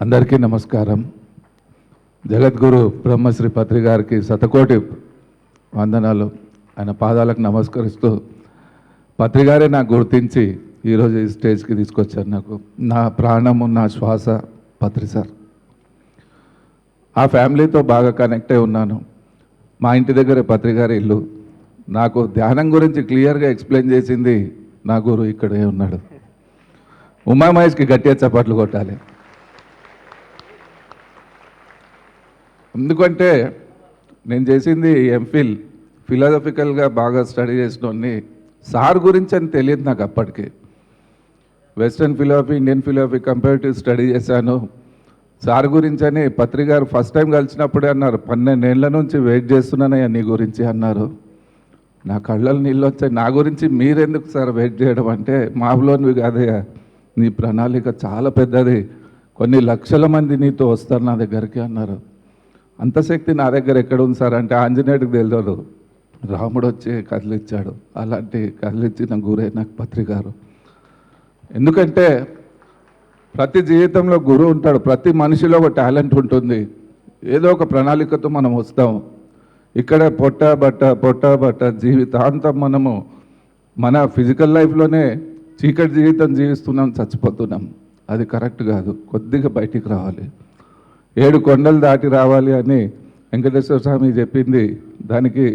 అందరికీ నమస్కారం. జగద్గురు బ్రహ్మశ్రీ పత్రి గారికి శతకోటి వందనాలు. ఆయన పాదాలకు నమస్కరిస్తూ పత్రి గారే నాకు గుర్తించి ఈరోజు ఈ స్టేజ్కి తీసుకొచ్చారు. నాకు నా ప్రాణము నా శ్వాస పత్రి సార్. ఆ ఫ్యామిలీతో బాగా కనెక్ట్ అయి ఉన్నాను. మా ఇంటి దగ్గరే పత్రి గారి ఇల్లు. నాకు ధ్యానం గురించి క్లియర్గా ఎక్స్ప్లెయిన్ చేసింది నా గురు ఇక్కడే ఉన్నాడు. ఉమామహేష్కి గట్టిగా చప్పట్లు కొట్టాలి. ఎందుకంటే నేను చేసింది ఎంఫిల్ ఫిలాసఫికల్గా బాగా స్టడీ చేసినోడిని. సార్ గురించి అని తెలియదు నాకు అప్పటికి. Western philosophy, Indian philosophy comparative study చేశాను. సార్ గురించి అని పత్రి గారు ఫస్ట్ టైం కలిసినప్పుడే అన్నారు, 12 ఏళ్ల నుంచి వెయిట్ చేస్తున్నానయ్యా నీ గురించి అన్నారు. నా కళ్ళలో నీళ్ళు వచ్చాయి. నా గురించి మీరెందుకు సార్ వెయిట్ చేయడం అంటే, మామూలువి కాదయ్యా, నీ ప్రణాళిక చాలా పెద్దది, కొన్ని లక్షల మంది నీతో వస్తారు నా దగ్గరికి అన్నారు. అంత శక్తి నా దగ్గర ఎక్కడ ఉంది సార్ అంటే, ఆంజనేయుడికి తెలియదు, రాముడు వచ్చి కదిలిచ్చాడు. అలాంటి కదిలిచ్చిన గురే నాకు పత్రి గారు. ఎందుకంటే ప్రతి జీవితంలో గురువు ఉంటాడు. ప్రతి మనిషిలో ఒక టాలెంట్ ఉంటుంది. ఏదో ఒక ప్రణాళికతో మనం వస్తాం. ఇక్కడ పొట్ట బట్ట జీవితాంతం మనము మన ఫిజికల్ లైఫ్లోనే చీకటి జీవితం జీవిస్తున్నాం, చచ్చిపోతున్నాం. అది కరెక్ట్ కాదు. కొద్దిగా బయటికి రావాలి. 7 కొండలు దాటి రావాలి అని వెంకటేశ్వర స్వామి చెప్పింది. దానికి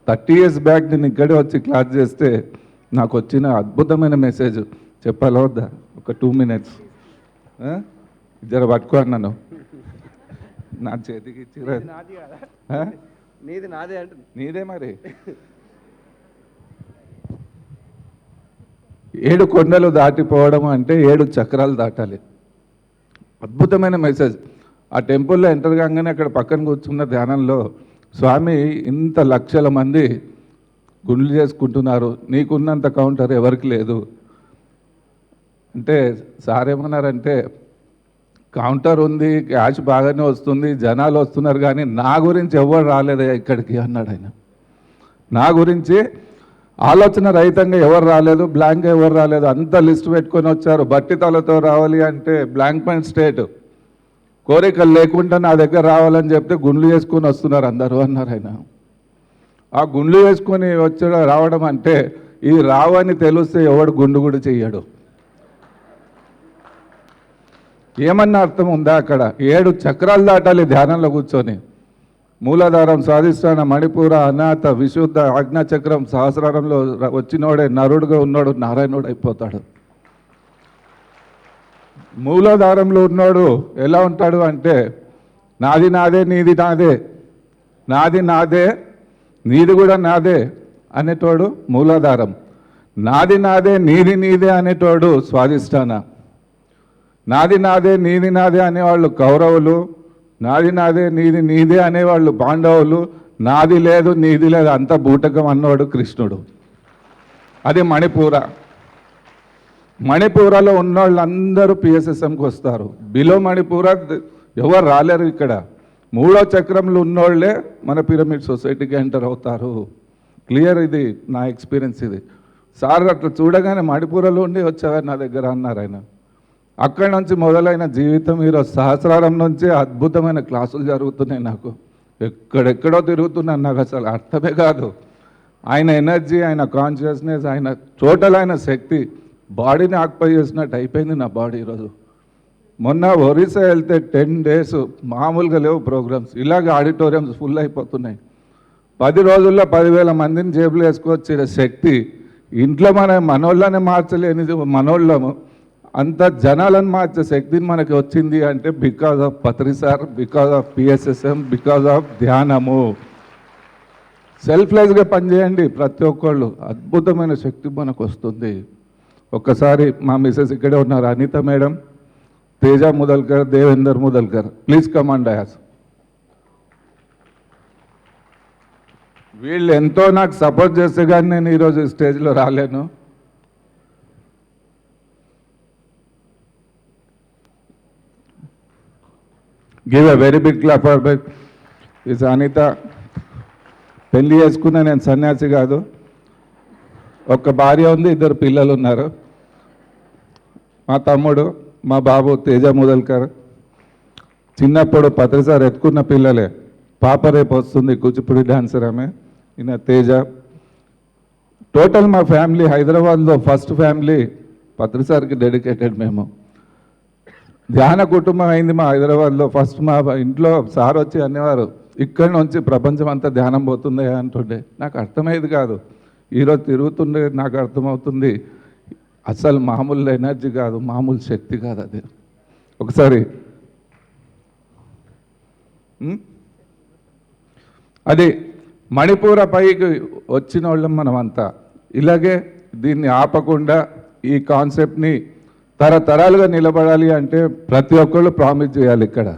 30 years బ్యాక్ నేను ఇక్కడే వచ్చి క్లాస్ చేస్తే నాకు వచ్చిన అద్భుతమైన మెసేజ్ చెప్పాలా వద్దా? ఒక 2 minutes జర పట్టుకో అన్నాను. నా చేతికి ఇచ్చిరా. నీదే మరి. 7 కొండలు దాటిపోవడం అంటే 7 చక్రాలు దాటాలి. అద్భుతమైన మెసేజ్. ఆ టెంపుల్లో ఎంటర్ కాగానే అక్కడ పక్కన కూర్చున్న ధ్యానంలో స్వామి, ఇంత లక్షల మంది గుండ్లు చేసుకుంటున్నారు, నీకున్నంత కౌంటర్ ఎవరికి లేదు అంటే, సార్ ఏమన్నారంటే, కౌంటర్ ఉంది, క్యాష్ బాగానే వస్తుంది, జనాలు వస్తున్నారు, కానీ నా గురించి ఎవరు రాలేదా ఇక్కడికి అన్నాడు ఆయన. నా గురించి ఆలోచన రహితంగా ఎవరు రాలేదు, బ్లాంక్గా ఎవరు రాలేదు, అంత లిస్ట్ పెట్టుకొని వచ్చారు. బట్టి తలతో రావాలి అంటే బ్లాంక్ పాయింట్ స్టేట్, కోరికలు లేకుండా నా దగ్గర రావాలని చెప్తే గుండ్లు చేసుకొని వస్తున్నారు అందరూ అన్నారు ఆయన. ఆ గుండ్లు చేసుకొని రావడం అంటే, ఈ రావని తెలిస్తే ఎవడు గుండు కూడా చెయ్యడు. ఏమన్నా అర్థం ఉందా? అక్కడ 7 చక్రాలు దాటాలి ధ్యానంలో కూర్చొని. మూలాధారం, స్వాధిష్టాన, మణిపూర, అనాథ, విశుద్ధ, ఆజ్ఞాచక్రం, సహస్రారంలో వచ్చినోడే నరుడుగా ఉన్నాడు నారాయణుడు అయిపోతాడు. మూలాధారంలో ఉన్నాడు ఎలా ఉంటాడు అంటే, నాది నాదే, నీది నాదే, నాది నాదే, నీది కూడా నాదే అనేటోడు మూలాధారం. నాది నాదే, నీది నీదే అనేటోడు స్వాధిష్టాన. నాది నాదే, నీది నాదే అనేవాళ్ళు కౌరవులు. నాది నాదే, నీది నీదే అనేవాళ్ళు పాండవులు. నాది లేదు, నీది లేదు, అంత బూటకం అన్నవాడు కృష్ణుడు. అది మణిపూర. మణిపూరలో ఉన్నవాళ్ళందరూ పిఎస్ఎస్ఎంకి వస్తారు. బిలో మణిపూర ఎవరు రాలేరు. ఇక్కడ 3వ చక్రంలో ఉన్నోళ్ళే మన పిరమిడ్ సొసైటీకి ఎంటర్ అవుతారు. క్లియర్, ఇది నా ఎక్స్పీరియన్స్. ఇది సార్ అట్లా చూడగానే మణిపూరలో ఉండి వచ్చేవారు నా దగ్గర అన్నారు ఆయన. అక్కడి నుంచి మొదలైన జీవితం ఈరోజు సహస్రారం నుంచి అద్భుతమైన క్లాసులు జరుగుతున్నాయి. నాకు ఎక్కడెక్కడో తిరుగుతున్నాను, నాకు అసలు అర్థమే కాదు. ఆయన ఎనర్జీ, ఆయన కాన్షియస్నెస్, ఆయన టోటల్ ఆయన శక్తి బాడీని ఆక్యుపై చేసినట్టు అయిపోయింది నా బాడీ ఈరోజు. మొన్న ఒరిస్సా వెళ్తే 10 days మామూలుగా లేవు ప్రోగ్రామ్స్. ఇలాగ ఆడిటోరియంస్ ఫుల్ అయిపోతున్నాయి. 10 రోజుల్లో 10,000 మందిని జేబులు వేసుకొచ్చిన శక్తి ఇంట్లో మనోళ్ళనే మార్చలేనిది మనోళ్ళము. అంత జనాలను మార్చే శక్తిని మనకి వచ్చింది అంటే because of Patri sir, because of PSSM, because of ధ్యానము. సెల్ఫ్లెస్గా పనిచేయండి ప్రతి ఒక్కళ్ళు, అద్భుతమైన శక్తి మనకు వస్తుంది. ఒక్కసారి మా మిసెస్ ఇక్కడే ఉన్నారు, Anitha madam, Teja Mudalkar, Devender Mudalkar, please come on dais. వీళ్ళు ఎంతో నాకు సపోర్ట్ చేస్తే కానీ నేను ఈరోజు స్టేజ్లో రాలేను. Give a very big clap for this Anitha. పెళ్లి చేసుకున్న నేను సన్యాసి కాదు. ఒక భార్య ఉంది, 2 పిల్లలు ఉన్నారు. మా తమ్ముడు, మా బాబు తేజ ముదల్కర్, చిన్నప్పుడు పత్రిసారి ఎత్తుకున్న పిల్లలే. పాప రేపు వస్తుంది కూచిపూడి డాన్సర్ ఆమె, ఈయన తేజ. టోటల్ మా ఫ్యామిలీ హైదరాబాద్లో ఫస్ట్ ఫ్యామిలీ పత్రిసారికి డెడికేటెడ్. మేము ధ్యాన కుటుంబం అయింది మా హైదరాబాద్లో ఫస్ట్. మా ఇంట్లో సార్ వచ్చి అనేవారు, ఇక్కడి నుంచి ప్రపంచం అంతా ధ్యానం పోతుంది అంటుండే. నాకు అర్థమయ్యేది కాదు. ఈరోజు తిరుగుతుండే నాకు అర్థమవుతుంది, అసలు మామూలు ఎనర్జీ కాదు, మామూలు శక్తి కాదు అది. ఒకసారి అది మణిపూర పైకి వచ్చిన వాళ్ళం మనమంతా. ఇలాగే దీన్ని ఆపకుండా ఈ కాన్సెప్ట్ని తరతరాలుగా నిలబడాలి అంటే ప్రతి ఒక్కళ్ళు ప్రామిస్ చేయాలి. ఇక్కడ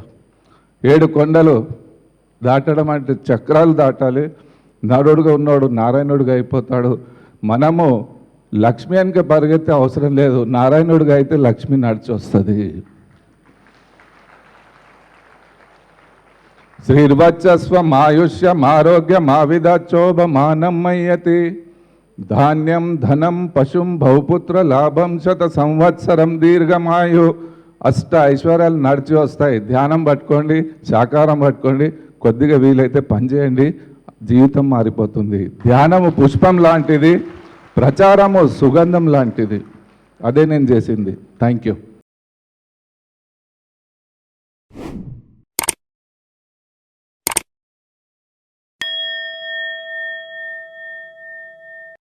7 కొండలు దాటడం అంటే చక్రాలు దాటాలి. నరుడుగా ఉన్నవాడు నారాయణుడిగా అయిపోతాడు. మనము లక్ష్మి అనికే పరిగెత్తే అవసరం లేదు, నారాయణుడిగా అయితే లక్ష్మి నడిచి వస్తుంది. శ్రీర్వచ్చస్వం ఆయుష్యం ఆరోగ్యం ఆవిధాచోభమానమయ్యతి ధాన్యం ధనం పశుం బహుపుత్ర లాభం శత సంవత్సరం దీర్ఘమాయు. అష్ట ఐశ్వర్యాలు నడిచి వస్తాయి. ధ్యానం పట్టుకోండి, శాకారం పట్టుకోండి, కొద్దిగా వీలైతే పని చేయండి, జీవితం మారిపోతుంది. ధ్యానము పుష్పం లాంటిది, ప్రచారము సుగంధం లాంటిది. అదే నేను చేసింది. Thank you.